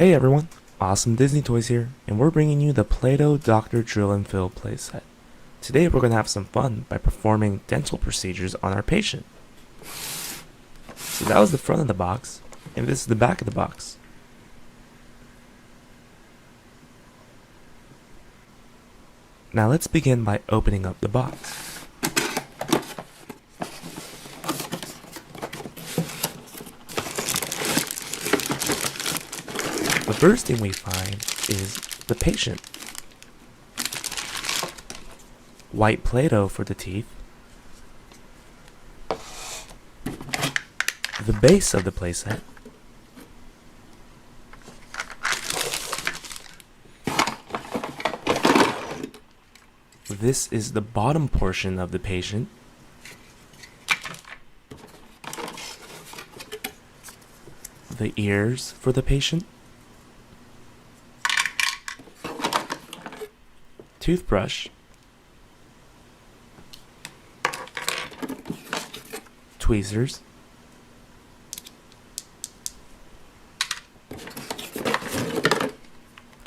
Hey everyone, Awesome Disney Toys here, and we're bringing you the Play-Doh Dr. Drill and Fill playset. Today we're going to have some fun by performing dental procedures on our patient. So that was the front of the box, and this is the back of the box. Now let's begin by opening up the box. The first thing we find is the patient. White Play-Doh for the teeth. The base of the playset. This is the bottom portion of the patient. The ears for the patient. Toothbrush. Tweezers.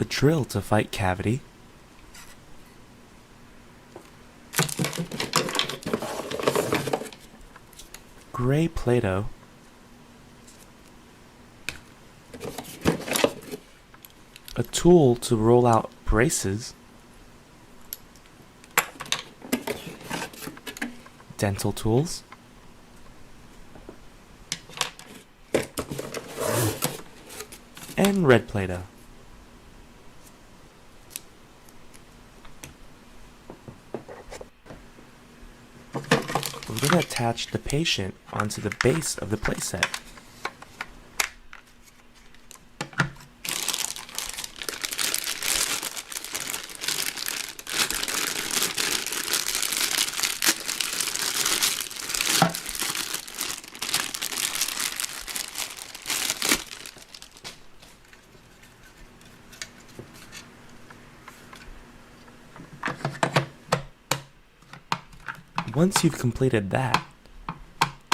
A drill to fight cavity. Gray Play-Doh. A tool to roll out braces. Dental tools. And red Play-Doh. We're going to attach the patient onto the base of the playset. Once you've completed that,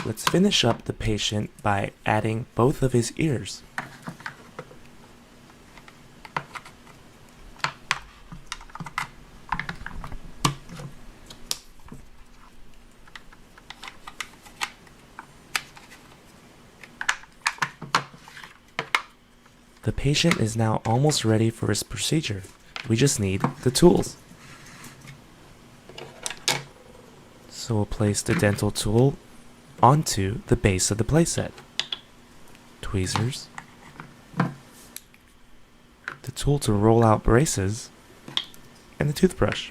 let's finish up the patient by adding both of his ears. The patient is now almost ready for his procedure. We just need the tools. So we'll place the dental tool onto the base of the playset. Tweezers. The tool to roll out braces. And the toothbrush.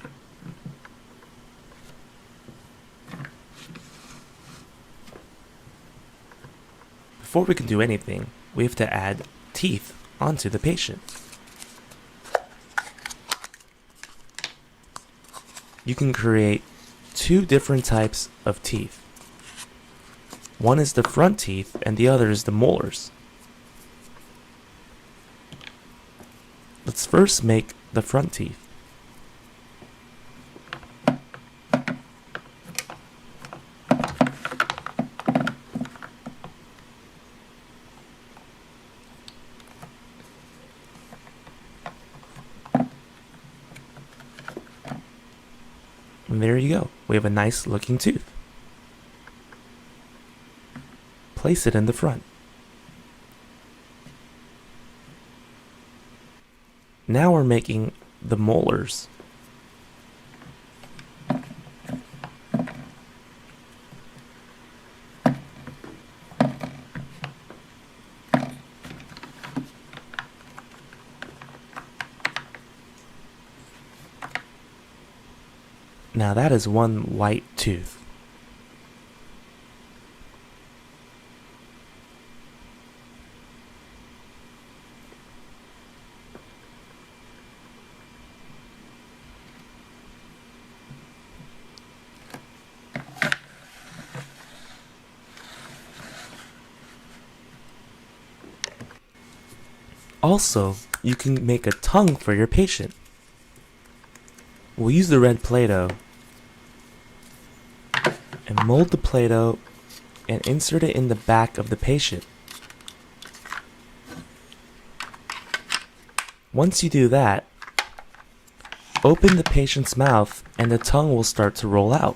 Before we can do anything, we have to add teeth onto the patient. You can create two different types of teeth. One is the front teeth and the other is the molars. Let's first make the front teeth. And there you go. We have a nice looking tooth. Place it in the front. Now we're making the molars. Now that is one white tooth. Also, you can make a tongue for your patient. We'll use the red Play-Doh and mold the Play-Doh and insert it in the back of the patient. Once you do that, open the patient's mouth and the tongue will start to roll out.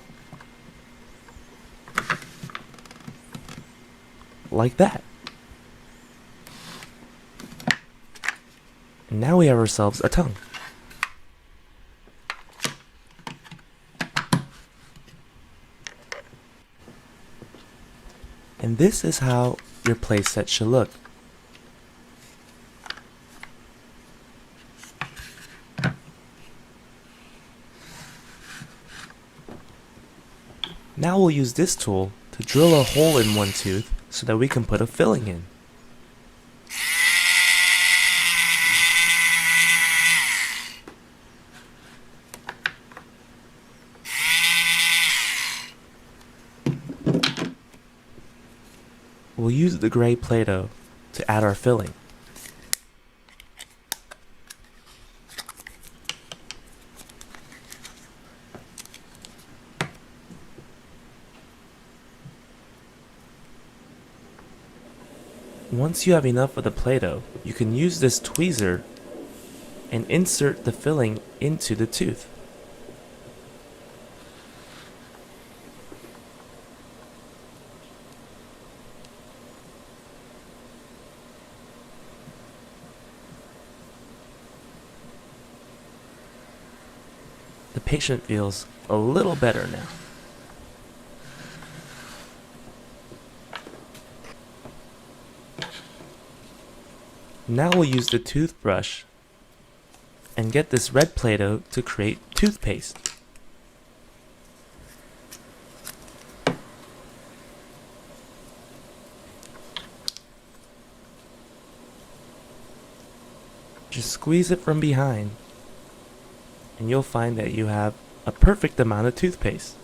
Like that. And now we have ourselves a tongue. And this is how your playset should look. Now we'll use this tool to drill a hole in one tooth so that we can put a filling in. We'll use the gray Play-Doh to add our filling. Once you have enough of the Play-Doh, you can use this tweezer and insert the filling into the tooth. The patient feels a little better now. Now we'll use the toothbrush and get this red Play-Doh to create toothpaste. Just squeeze it from behind and you'll find that you have a perfect amount of toothpaste.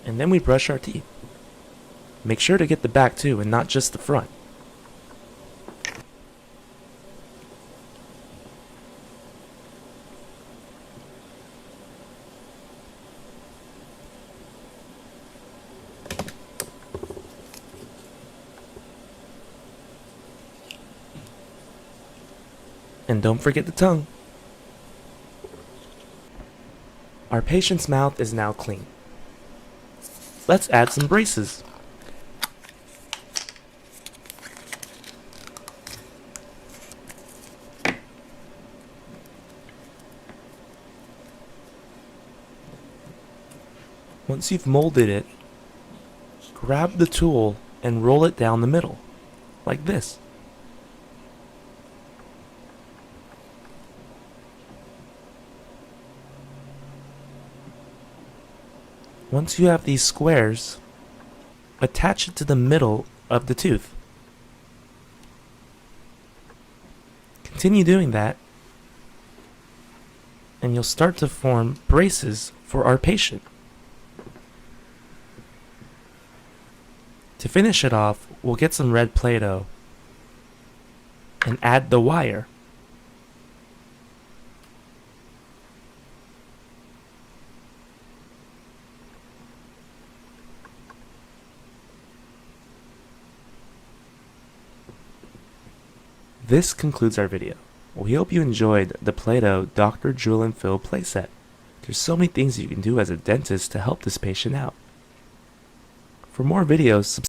And then we brush our teeth. Make sure to get the back too and not just the front. And don't forget the tongue. Our patient's mouth is now clean. Let's add some braces. Once you've molded it, grab the tool and roll it down the middle, like this. Once you have these squares, attach it to the middle of the tooth. Continue doing that, and you'll start to form braces for our patient. To finish it off, we'll get some red Play-Doh and add the wire. This concludes our video. We hope you enjoyed the Play-Doh Dr. Drill and Fill playset. There's so many things you can do as a dentist to help this patient out. For more videos, subscribe.